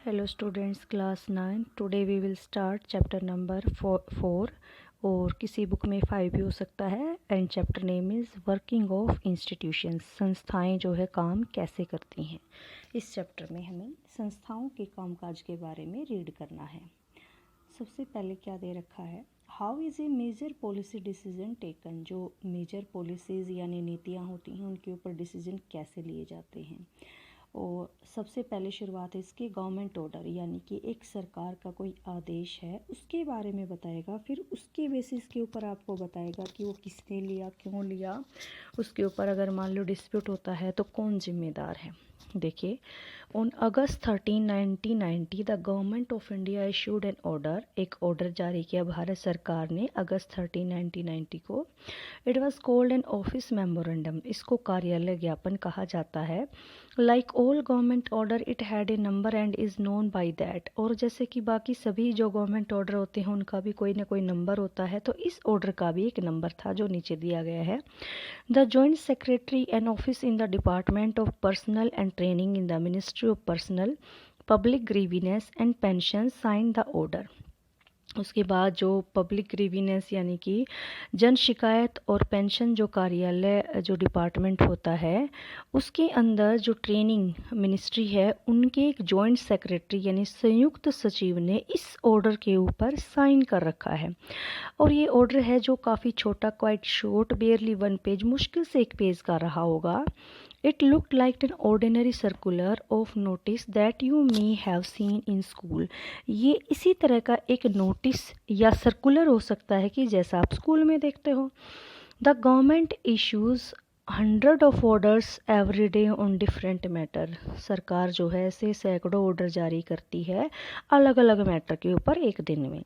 Hello students, class 9। Today we will start chapter number 4 और किसी book में 5 भी हो सकता है। And chapter name is working of institutions. संस्थाएं जो है काम कैसे करती हैं। इस चैप्टर में हमें संस्थाओं के कामकाज के बारे में रीड करना है। सबसे पहले क्या दे रखा है, how is a major policy decision taken. जो मेजर पॉलिसीज़ यानी नीतियाँ होती हैं उनके ऊपर डिसीजन कैसे लिए जाते हैं। और सबसे पहले शुरुआत है इसकी गवर्नमेंट ऑर्डर, यानी कि एक सरकार का कोई आदेश है उसके बारे में बताएगा। फिर उसके बेसिस के ऊपर आपको बताएगा कि वो किसने लिया, क्यों लिया। उसके ऊपर अगर मान लो डिस्प्यूट होता है तो कौन जिम्मेदार है। देखिए, on August 13, 1990 the government of India issued N order. एक ऑर्डर जारी किया भारत सरकार ने अगस्त 13, 1990 को। It was called an office memorandum. इसको कार्यालय ज्ञापन कहा जाता है। Like all government order it had a number and is known by that. और जैसे कि बाकी सभी जो गवर्नमेंट ऑर्डर होते हैं उनका भी कोई ना कोई नंबर होता है, तो इस ऑर्डर का भी एक नंबर था जो नीचे दिया गया है। The joint secretary an office in the department of personal and training in the ministry of personnel public grievances and pension sign the order. उसके बाद जो पब्लिक ग्रीविनेंस यानी कि जन शिकायत और पेंशन जो कार्यालय जो डिपार्टमेंट होता है उसके अंदर जो ट्रेनिंग मिनिस्ट्री है उनके एक जॉइंट सेक्रेटरी यानी संयुक्त सचिव ने इस ऑर्डर के ऊपर साइन कर रखा है। और ये ऑर्डर है जो काफ़ी छोटा, क्वाइट शॉर्ट, बेयरली 1 पेज, मुश्किल से 1 पेज का रहा होगा। It looked like an ordinary circular of notice that you may have seen in school। ये इसी तरह का एक नोटिस या सर्कुलर हो सकता है कि जैसा आप स्कूल में देखते हो। The government issues 100 of orders every day on different matter। सरकार जो है ऐसे सैकड़ों ऑर्डर जारी करती है अलग अलग मैटर के ऊपर एक दिन में।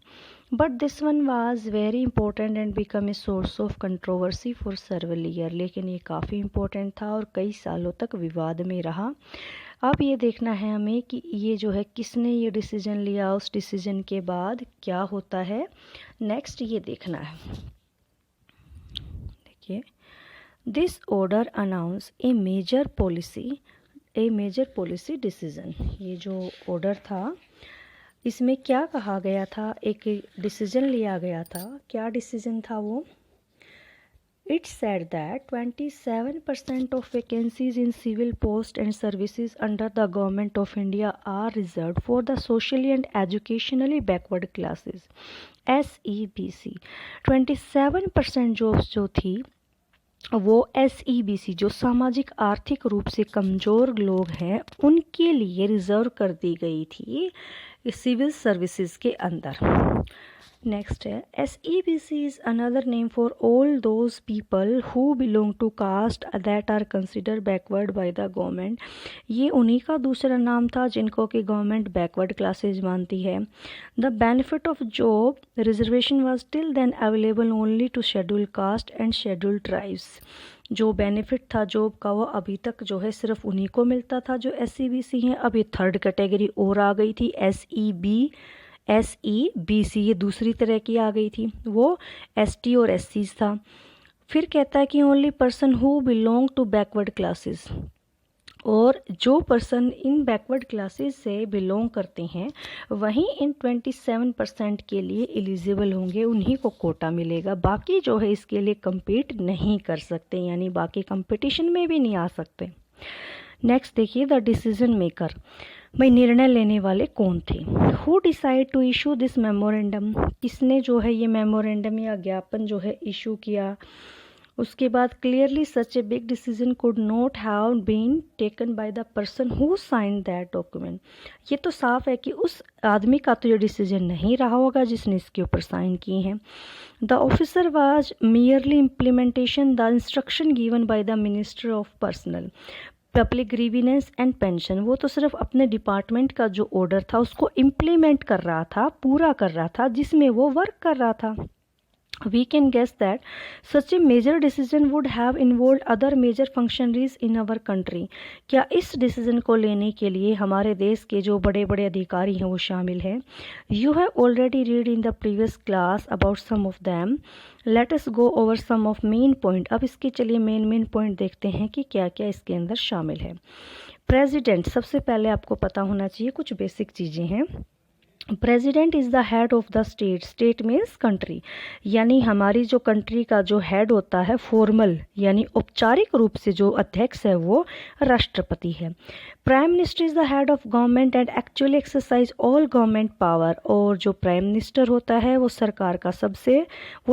But this one was very important and become a source of controversy for several year. लेकिन ये काफ़ी इंपॉर्टेंट था और कई सालों तक विवाद में रहा। अब ये देखना है हमें कि ये जो है किसने ये डिसीजन लिया, उस डिसीजन के बाद क्या होता है नेक्स्ट, ये देखना है। देखिए, this order announce a major policy decision. ये जो ऑर्डर था इसमें क्या कहा गया था, एक डिसीजन लिया गया था। क्या डिसीजन था वो? It said that 27% of vacancies in civil post and services under the government of India are reserve for the socially and educationally backward classes SEBC। 27% jobs जो थी वो SEBC जो सामाजिक आर्थिक रूप से कमज़ोर लोग हैं उनके लिए रिज़र्व कर दी गई थी सिविल सर्विसेज के अंदर। नेक्स्ट है SEBC is another name for all those people who belong to caste that are consider backward by the government. ये उन्हीं का दूसरा नाम था जिनको कि गवर्नमेंट बैकवर्ड क्लासेज मानती है। The benefit of job reservation was till then available only to schedule caste and schedule tribes. जो बेनिफिट था जॉब का वो अभी तक जो है सिर्फ उन्हीं को मिलता था जो SEBC हैं। अब ये थर्ड कैटेगरी और आ गई थी SEBC, ये दूसरी तरह की आ गई थी, वो ST और SCs था। फिर कहता है कि only person who belong to backward classes, और जो पर्सन इन बैकवर्ड क्लासेस से बिलोंग करते हैं वहीं इन 27% के लिए एलिजिबल होंगे, उन्हीं को कोटा मिलेगा। बाकी जो है इसके लिए compete नहीं कर सकते, यानी बाकी कंपटीशन में भी नहीं आ सकते। नेक्स्ट देखिए, द डिसीजन मेकर, भाई निर्णय लेने वाले कौन थे। Who decide to issue this memorandum, किसने जो है ये मेमोरेंडम या ज्ञापन जो है इशू किया। उसके बाद clearly such a big decision could not have been taken by the person who sign that document. ये तो साफ है कि उस आदमी का तो ये डिसीजन नहीं रहा होगा जिसने इसके ऊपर साइन किए हैं। The officer was merely implementation the instruction given by the minister of personnel public grievances and pension. वो तो सिर्फ अपने डिपार्टमेंट का जो ऑर्डर था उसको इम्प्लीमेंट कर रहा था, पूरा कर रहा था, जिसमें वो वर्क कर रहा था। We can guess that such a major decision would have involved other major functionaries in our country। क्या इस डिसीजन को लेने के लिए हमारे देश के जो बड़े बड़े अधिकारी हैं वो शामिल हैं। You have already read in the previous class about some of them। Let us go over some of main point। अब इसके चलिए मेन पॉइंट देखते हैं कि क्या क्या इसके अंदर शामिल है। प्रेसिडेंट, सबसे पहले आपको पता होना चाहिए कुछ बेसिक चीज़ें हैं। President is the head of the state, state means country, यानी हमारी जो कंट्री का जो हेड होता है फॉर्मल यानी औपचारिक रूप से जो अध्यक्ष है वो राष्ट्रपति है। Prime minister is the head of government and actually exercise all government power, और जो प्राइम मिनिस्टर होता है वो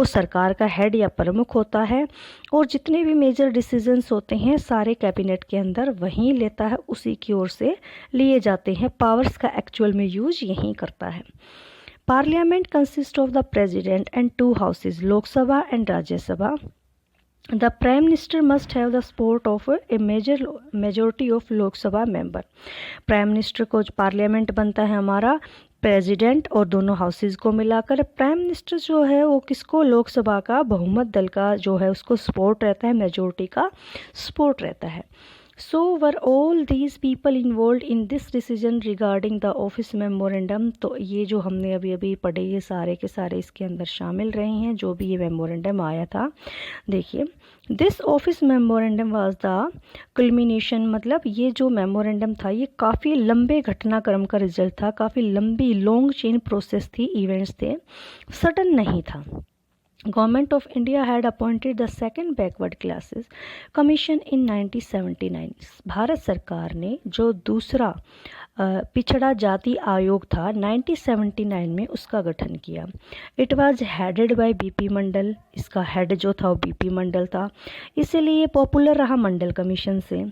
सरकार का हेड या प्रमुख होता है, और जितने भी मेजर डिसीजंस होते हैं सारे कैबिनेट के अंदर वहीं लेता है, उसी की ओर से लिए जाते हैं, पावर्स का एक्चुअल में यूज यहीं करता है। Parliament consist of the president and 2 houses, Lok Sabha and Rajya Sabha. The Prime Minister must have the support of a majority of लोक सभा मेंबर। प्राइम मिनिस्टर को पार्लियामेंट बनता है हमारा प्रेसिडेंट और दोनों हाउसेज को मिलाकर। प्राइम मिनिस्टर जो है वो किसको, लोकसभा का बहुमत दल का जो है उसको सपोर्ट रहता है, मेजोरिटी का सपोर्ट रहता है। So were all these people involved in this decision regarding the office memorandum? तो ये जो हमने अभी अभी पढ़े ये सारे के सारे इसके अंदर शामिल रहे हैं, जो भी ये मेमोरेंडम आया था। देखिए, this office memorandum was the culmination, मतलब ये जो मेमोरेंडम था ये काफ़ी लंबे घटनाक्रम का रिजल्ट था, काफ़ी लंबी लॉन्ग चेन प्रोसेस थी, इवेंट्स थे, सडन नहीं था। Government of India had appointed the second backward classes commission इन 1979। भारत सरकार ने जो दूसरा पिछड़ा जाति आयोग था 1979 में उसका गठन किया। It was headed by BP Mandal, इसका हेड जो था वो बीपी मंडल था, इसीलिए पॉपुलर रहा मंडल कमीशन से।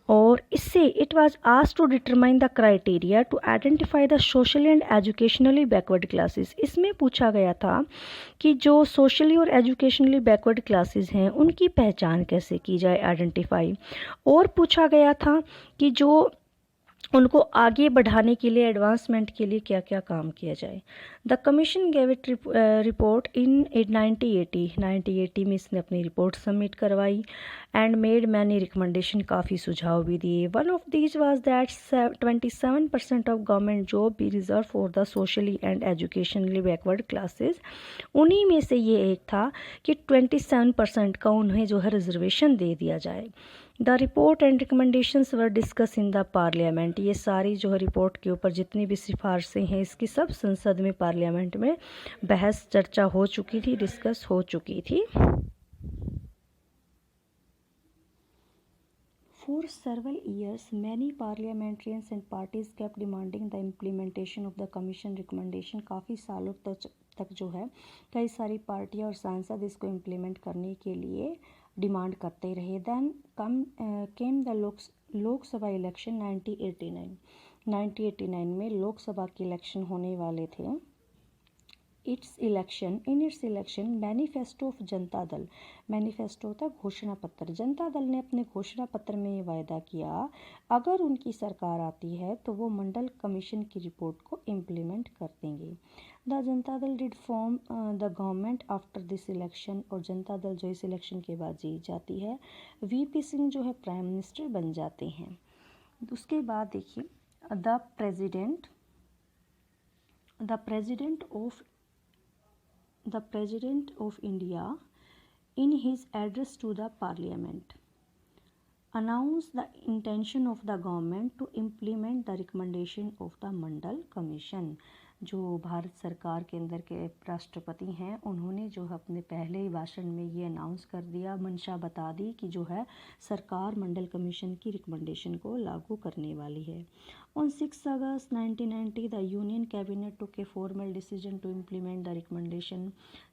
और इससे it was asked to determine the criteria to identify the socially and educationally backward classes. इसमें पूछा गया था कि जो सोशली और एजुकेशनली बैकवर्ड क्लासेस हैं उनकी पहचान कैसे की जाए, आइडेंटिफाई, और पूछा गया था कि जो उनको आगे बढ़ाने के लिए, एडवांसमेंट के लिए क्या क्या काम किया जाए। The commission gave it report in 1980 में इसने अपनी रिपोर्ट सबमिट करवाई एंड मेड मैनी रिकमेंडेशन, काफ़ी सुझाव भी दिए। One of these was that 27% of government job be reserve for the socially and educationally backward classes. उन्हीं में से ये एक था कि 27% का उन्हें जो है रिजर्वेशन दे दिया जाए। The report and recommendations were discuss in the parliament, ये सारी जो है रिपोर्ट के ऊपर जितनी भी सिफारिशें हैं इसकी सब संसद में, पार्लियामेंट में बहस चर्चा हो चुकी थी, डिस्कस हो चुकी थी। For several years, many parliamentarians and parties kept demanding the implementation of the commission recommendation। काफ़ी सालों तक जो है कई सारी पार्टियां और सांसद इसको इम्प्लीमेंट करने के लिए डिमांड करते रहे। Then came the Lok Sabha election 1989 में लोकसभा के इलेक्शन होने वाले थे। In its election manifesto of Janata Dal, manifesto होता है घोषणा पत्र, जनता दल ने अपने घोषणा पत्र में ये वायदा किया अगर उनकी सरकार आती है तो वो मंडल कमीशन की रिपोर्ट को इम्प्लीमेंट कर देंगे। The Janata Dal did form the government after this election, और जनता दल जो इस इलेक्शन के बाद जीत जाती है, वीपी सिंह जो है प्राइम मिनिस्टर बन जाते हैं। उसके बाद देखिए, the President of India in his address to the Parliament announced the intention of the government to implement the recommendation of the Mandal Commission। जो भारत सरकार के अंदर के राष्ट्रपति हैं उन्होंने जो है अपने पहले ही भाषण में ये अनाउंस कर दिया, मंशा बता दी कि जो है सरकार मंडल कमीशन की रिकमेंडेशन को लागू करने वाली है। On 6 August 1990, the Union Cabinet took a formal decision to implement the recommendation।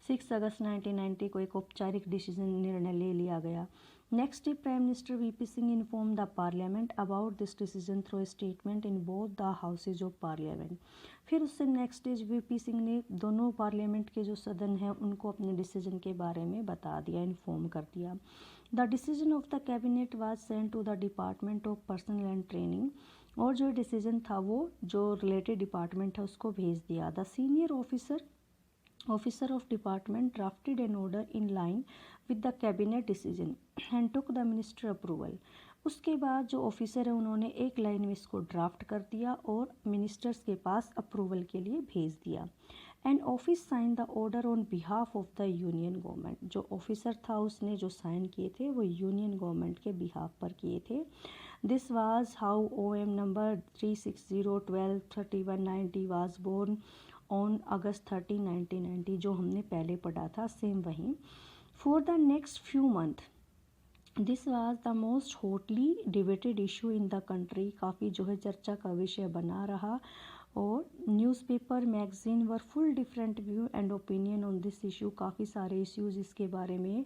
6 अगस्त 1990 को एक औपचारिक निर्णय ले लिया गया। Next day, Prime Minister VP Singh informed the Parliament about this decision through a statement in both the houses of Parliament। फिर उससे next day VP Singh ने दोनों पार्लियामेंट के जो सदन हैं उनको अपने डिसीजन के बारे में बता दिया, इन्फॉर्म कर दिया। The decision of the cabinet was sent to the department of personal and training, और जो डिसीजन था वो जो रिलेटेड डिपार्टमेंट है उसको भेज दिया। The senior officer of department drafted an order in line with the cabinet decision and took the minister approval. उसके बाद जो ऑफिसर है उन्होंने एक लाइन में इसको ड्राफ्ट कर दिया और मिनिस्टर्स के पास अप्रूवल के लिए भेज दिया। And office sign the order on behalf of the union government, जो ऑफिसर था उसने जो साइन किए थे वो यूनियन गवर्नमेंट के बिहाफ पर किए थे। This was how OM number 360123190 was born on August 30, 1990, जो हमने पहले पढ़ा था सेम वही। For the next few month this was the most hotly debated issue in the country, काफ़ी जो है चर्चा का विषय बना रहा। और newspaper magazine were full different view and opinion on this issue, काफ़ी सारे इश्यूज़ इसके बारे में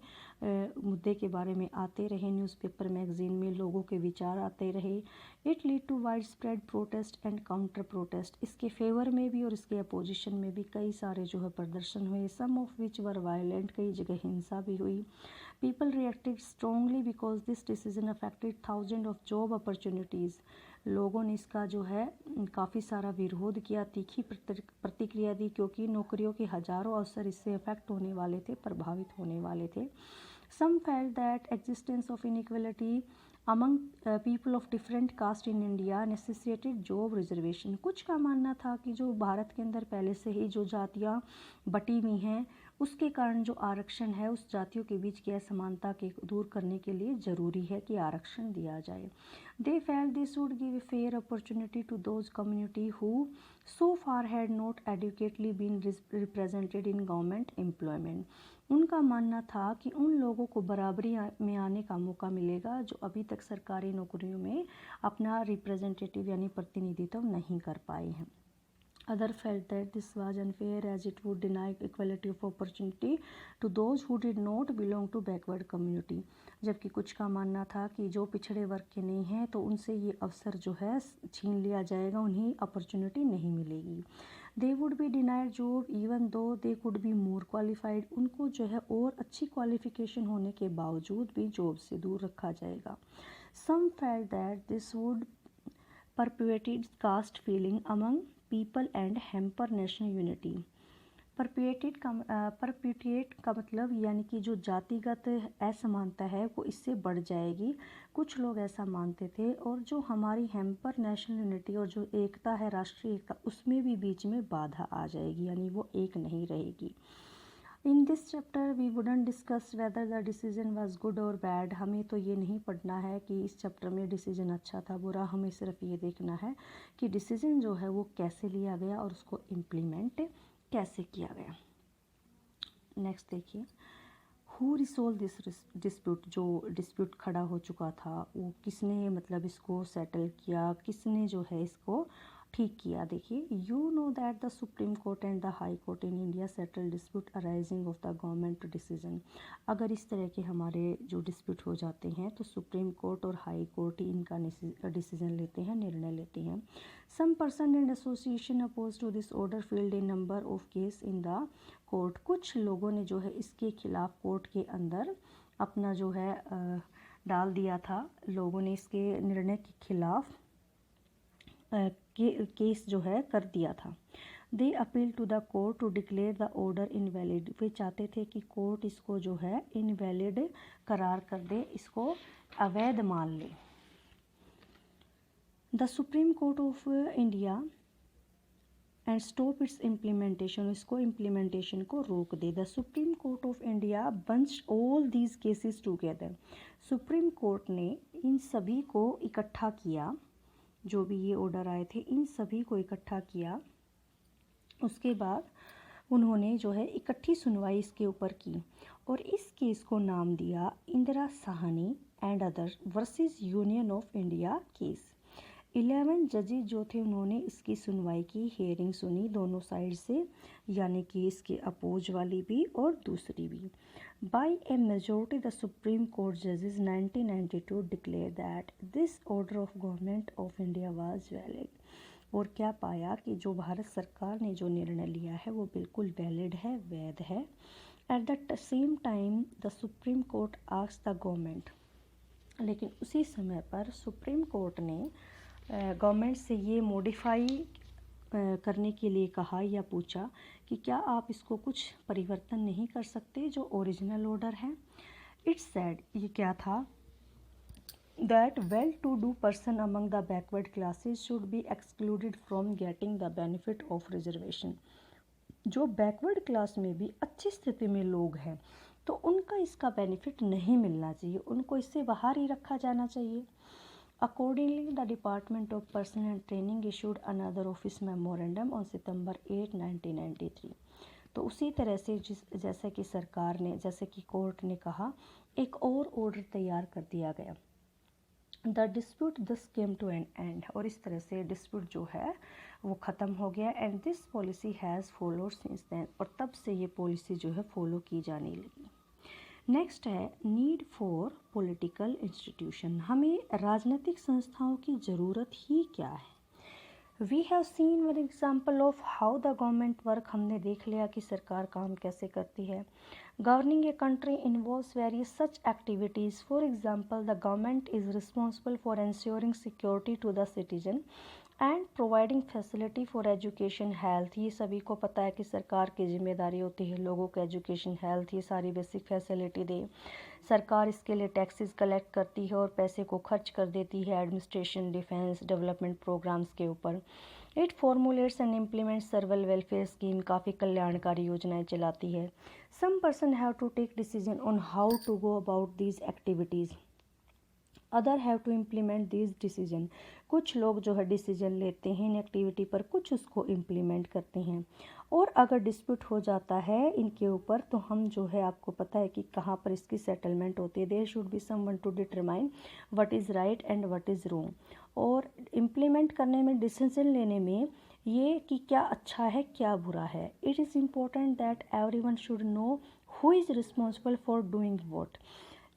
मुद्दे के बारे में आते रहे, न्यूज़पेपर मैगज़ीन में लोगों के विचार आते रहे। It lead to wide spread protest and counter protest, इसके फेवर में भी और इसके अपोजिशन में भी कई सारे जो है प्रदर्शन हुए, सम ऑफ विच वर वायलेंट, कई जगह हिंसा भी हुई। People reacted strongly because this decision affected thousand of job opportunities, लोगों ने इसका जो है काफ़ी सारा विरोध किया, तीखी प्रतिक्रिया दी, क्योंकि नौकरियों के हज़ारों अवसर इससे अफेक्ट होने वाले थे, प्रभावित होने वाले थे। Some felt that existence of inequality among people of different caste in India necessitated job reservation, कुछ का मानना था कि जो भारत के अंदर पहले से ही जो जातियाँ बटी हुई हैं उसके कारण जो आरक्षण है उस जातियों के बीच की असमानता के दूर करने के लिए ज़रूरी है कि आरक्षण दिया जाए। They felt this would give a fair opportunity to those community who so far had not adequately been represented in government employment, उनका मानना था कि उन लोगों को बराबरी में आने का मौका मिलेगा जो अभी तक सरकारी नौकरियों में अपना रिप्रेजेंटेटिव यानी प्रतिनिधित्व नहीं कर पाए हैं। Other felt that this was unfair as it would deny equality of opportunity to those who did not belong to backward community, जबकि कुछ का मानना था कि जो पिछड़े वर्ग के नहीं हैं तो उनसे ये अवसर जो है छीन लिया जाएगा, उन्हें अपॉर्चुनिटी नहीं मिलेगी। They would be denied job even though they could be more qualified, उनको जो है और अच्छी क्वालिफिकेशन होने के बावजूद भी जॉब से दूर रखा जाएगा। Some felt that this would perpetuate caste feeling among people and hamper national unity, perpetuate का मतलब यानी कि जो जातिगत असमानता है वो इससे बढ़ जाएगी, कुछ लोग ऐसा मानते थे, और जो हमारी हैम्पर नेशनल यूनिटी और जो एकता है राष्ट्रीय एकता उसमें भी बीच में बाधा आ जाएगी, यानी वो एक नहीं रहेगी। In this chapter we wouldn't discuss whether the decision was good और बैड, हमें तो ये नहीं पढ़ना है कि इस चैप्टर में डिसीजन अच्छा था बुरा, हमें सिर्फ ये देखना है कि डिसीजन जो है वो कैसे लिया गया और उसको इम्प्लीमेंट कैसे किया गया। नेक्स्ट देखिए, हु रिसोल्व दिस डिस्प्यूट, जो डिस्प्यूट खड़ा हो चुका था वो किसने मतलब इसको सेटल किया, किसने जो है इसको ठीक किया। देखिए, you know that the supreme court and the high court in India settle dispute arising of the government decision, अगर इस तरह के हमारे जो डिस्प्यूट हो जाते हैं तो सुप्रीम कोर्ट और हाई कोर्ट ही इनका डिसीजन लेते हैं, निर्णय लेते हैं। Some person and association oppose to this order filed a number of case in the court, कुछ लोगों ने जो है इसके खिलाफ कोर्ट के अंदर अपना जो है डाल दिया था, लोगों ने इसके निर्णय के खिलाफ केस जो है कर दिया था। They appeal to the court to declare the order invalid, वे चाहते थे कि कोर्ट इसको जो है इनवैलिड करार कर दे, इसको अवैध मान ले। The supreme Court of India and stop its implementation, इसको इम्प्लीमेंटेशन को रोक दे। The supreme Court of India bunched all these cases together, Supreme Court ने इन सभी को इकट्ठा किया, जो भी ये ऑर्डर आए थे इन सभी को इकट्ठा किया, उसके बाद उन्होंने जो है इकट्ठी सुनवाई इसके ऊपर की और इस केस को नाम दिया Indira Sahni and others versus union of India case. 11 जजेज जो थे उन्होंने इसकी सुनवाई की, हेयरिंग सुनी दोनों साइड से, यानी कि इसके अपोज वाली भी और दूसरी भी। By a majority the supreme court जजेस 1992 declare that this order of government of India was valid, और क्या पाया कि जो भारत सरकार ने जो निर्णय लिया है वो बिल्कुल वैलिड है, वैध है। At the same time the supreme court asked the government, लेकिन उसी समय पर सुप्रीम कोर्ट ने गवर्नमेंट से ये मॉडिफाई करने के लिए कहा या पूछा कि क्या आप इसको कुछ परिवर्तन नहीं कर सकते जो ओरिजिनल ऑर्डर है। इट्स सेड, ये क्या था, that well to do person among the backward classes should be excluded from getting the benefit of reservation, जो बैकवर्ड क्लास में भी अच्छी स्थिति में लोग हैं तो उनका इसका बेनिफिट नहीं मिलना चाहिए, उनको इससे बाहर ही रखा जाना चाहिए। Accordingly, the Department of Personnel and Training issued another office memorandum on September 8, 1993. तो उसी तरह से जैसे कि सरकार ने, जैसे कि कोर्ट ने कहा, एक और ऑर्डर तैयार कर दिया गया। The dispute this came to an end, और इस तरह से डिस्प्यूट जो है वो ख़त्म हो गया। And this policy has followed since then, और तब से ये पॉलिसी जो है फॉलो की जाने लगी। नेक्स्ट है नीड फॉर पॉलिटिकल इंस्टीट्यूशन, हमें राजनीतिक संस्थाओं की ज़रूरत ही क्या है। We have seen one example of how the government work, हमने देख लिया कि सरकार काम कैसे करती है। Governing a country involves various such activities. For example, the government is responsible for ensuring security to the citizen and providing facility for education health. ये सभी को पता है कि सरकार की जिम्मेदारी होती है लोगों को एजुकेशन, हेल्थ, ये सारी बेसिक फैसिलिटी दे। सरकार इसके लिए टैक्सेस कलेक्ट करती है और पैसे को खर्च कर देती है एडमिनिस्ट्रेशन, डिफेंस, डेवलपमेंट प्रोग्राम्स के ऊपर। It formulates and implements several welfare scheme, काफ़ी कल्याणकारी योजनाएं चलाती है। Some person have to take decision on how to go about these activities, other have to implement this decision. कुछ लोग जो है डिसीजन लेते हैं इन एक्टिविटी पर, कुछ उसको इम्प्लीमेंट करते हैं। और अगर डिस्प्यूट हो जाता है इनके ऊपर, तो हम जो है, आपको पता है कि कहाँ पर इसकी सेटलमेंट होती है। There should be someone to determine what is right and what is wrong. और इम्प्लीमेंट करने में, डिसीजन लेने में, ये कि क्या अच्छा है क्या बुरा है। It is important that everyone should know who is responsible for doing what.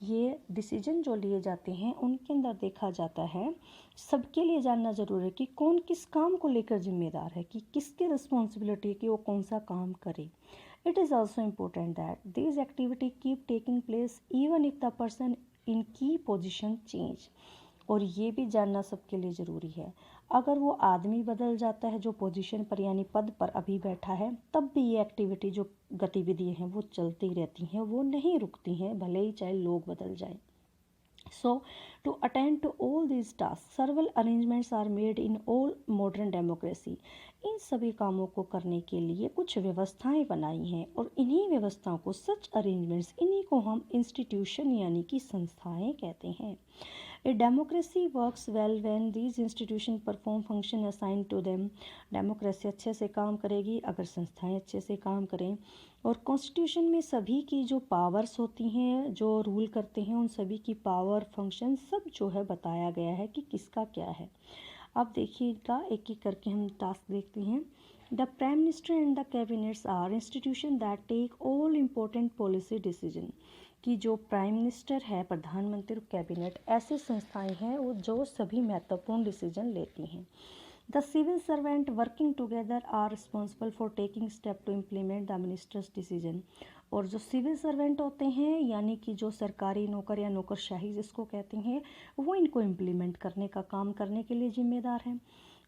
ये डिसीजन जो लिए जाते हैं उनके अंदर देखा जाता है, सबके लिए जानना ज़रूरी है कि कौन किस काम को लेकर जिम्मेदार है, कि किसकी रिस्पॉन्सिबिलिटी है कि वो कौन सा काम करे। It is also important that this activity keep taking place even if the person in की पोजिशन चेंज। और ये भी जानना सबके लिए ज़रूरी है, अगर वो आदमी बदल जाता है जो पोजीशन पर यानी पद पर अभी बैठा है, तब भी ये एक्टिविटी जो गतिविधियाँ हैं वो चलती रहती हैं, वो नहीं रुकती हैं, भले ही चाहे लोग बदल जाएं। So, to attend to all these tasks, several arrangements are made in all modern democracy. इन सभी कामों को करने के लिए कुछ व्यवस्थाएं बनाई हैं, और इन्हीं व्यवस्थाओं को, सच अरेंजमेंट्स, इन्हीं को हम इंस्टीट्यूशन यानी कि संस्थाएं कहते हैं। A democracy works well when these institutions perform function assigned to them. Democracy अच्छे से काम करेगी अगर संस्थाएं अच्छे से काम करें। और कॉन्स्टिट्यूशन में सभी की जो पावर्स होती हैं, जो रूल करते हैं, उन सभी की पावर, फंक्शन सब जो है बताया गया है कि किसका क्या है। अब देखिएगा, एक एक करके हम टास्क देखते हैं। The prime minister and the cabinets are institution that take all important policy decision. कि जो प्राइम मिनिस्टर है, प्रधानमंत्री और कैबिनेट ऐसे संस्थाएं हैं वो जो सभी महत्वपूर्ण डिसीजन लेती हैं। The civil servant working together are responsible for taking step to implement the minister's decision. और जो सिविल सर्वेंट होते हैं यानी कि जो सरकारी नौकर या नौकरशाही जिसको कहते हैं, वो इनको इम्प्लीमेंट करने का काम करने के लिए जिम्मेदार हैं।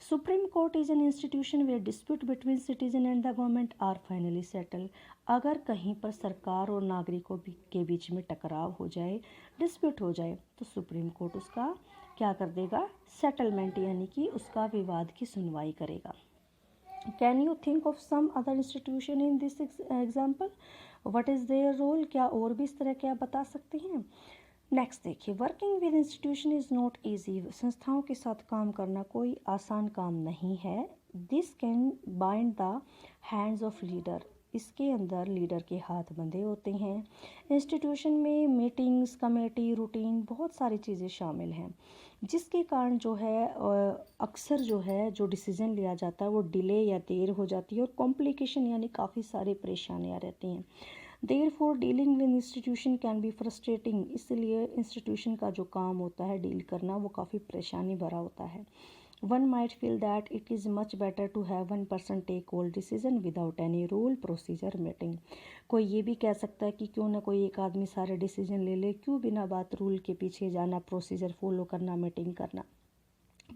Supreme court is an institution where dispute between citizen and the government are finally settle. अगर कहीं पर सरकार और नागरिकों के बीच में टकराव हो जाए, डिस्प्यूट हो जाए, तो सुप्रीम कोर्ट उसका क्या कर देगा, सेटलमेंट यानी कि उसका विवाद की सुनवाई करेगा। Can you think of some other institution in this example, what is their role, क्या और भी इस तरह के आप बता सकते हैं। नेक्स्ट देखिए, working with institution is not easy. संस्थाओं के साथ काम करना कोई आसान काम नहीं है। This can bind the hands of leader. इसके अंदर लीडर के हाथ बंधे होते हैं। इंस्टीट्यूशन में मीटिंग्स, कमेटी, रूटीन, बहुत सारी चीज़ें शामिल हैं, जिसके कारण जो है अक्सर जो है जो डिसीज़न लिया जाता है वो डिले या देर हो जाती है, और कॉम्प्लिकेशन यानी काफ़ी सारी परेशानियाँ रहती हैं। Therefore dealing with institution can be frustrating. इसलिए इंस्टीट्यूशन का जो काम होता है डील करना, वो काफ़ी परेशानी भरा होता है। One might feel that it is much better to have one person take all decision without any rule procedure meeting. कोई ये भी कह सकता है कि क्यों ना कोई एक आदमी सारे डिसीजन ले ले, क्यों बिना बात रूल के पीछे जाना, प्रोसीजर फॉलो करना, मीटिंग करना।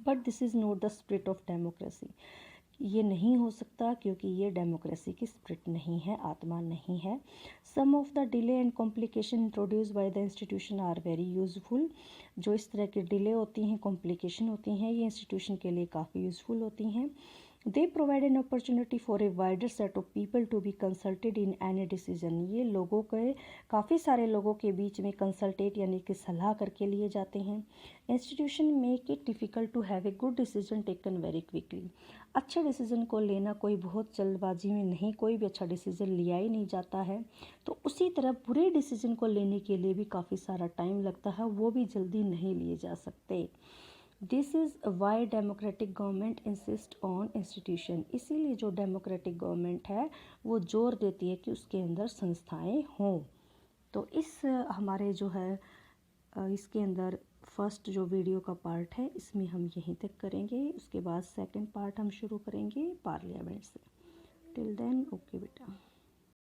But this is not the spirit of democracy. ये नहीं हो सकता क्योंकि ये डेमोक्रेसी की स्पिरिट नहीं है, आत्मा नहीं है। Some of the delay and complication introduce by the institution are very useful. जो इस तरह की डिले होती हैं, कॉम्प्लिकेशन होती हैं, ये इंस्टीट्यूशन के लिए काफ़ी यूज़फुल होती हैं। They provide an opportunity for a wider set of people to be consulted in any decision. ये लोगों के काफ़ी सारे लोगों के बीच में कंसल्टेट यानी कि सलाह करके लिए जाते हैं। Institution make it difficult to have a good decision taken very quickly. अच्छे डिसीजन को लेना कोई बहुत जल्दबाजी में नहीं, कोई भी अच्छा डिसीजन लिया ही नहीं जाता है। तो उसी तरह बुरे डिसीजन को लेने के लिए भी काफ़ी सारा टाइम लगता है, वो भी जल्दी नहीं लिए जा सकते। This is why democratic government insist on institution. इसीलिए जो डेमोक्रेटिक गवर्नमेंट है वो जोर देती है कि उसके अंदर संस्थाएं हों। तो इस हमारे जो है इसके अंदर फर्स्ट जो वीडियो का पार्ट है इसमें हम यहीं तक करेंगे, उसके बाद सेकंड पार्ट हम शुरू करेंगे पार्लियामेंट से। टिल देन ओके बेटा।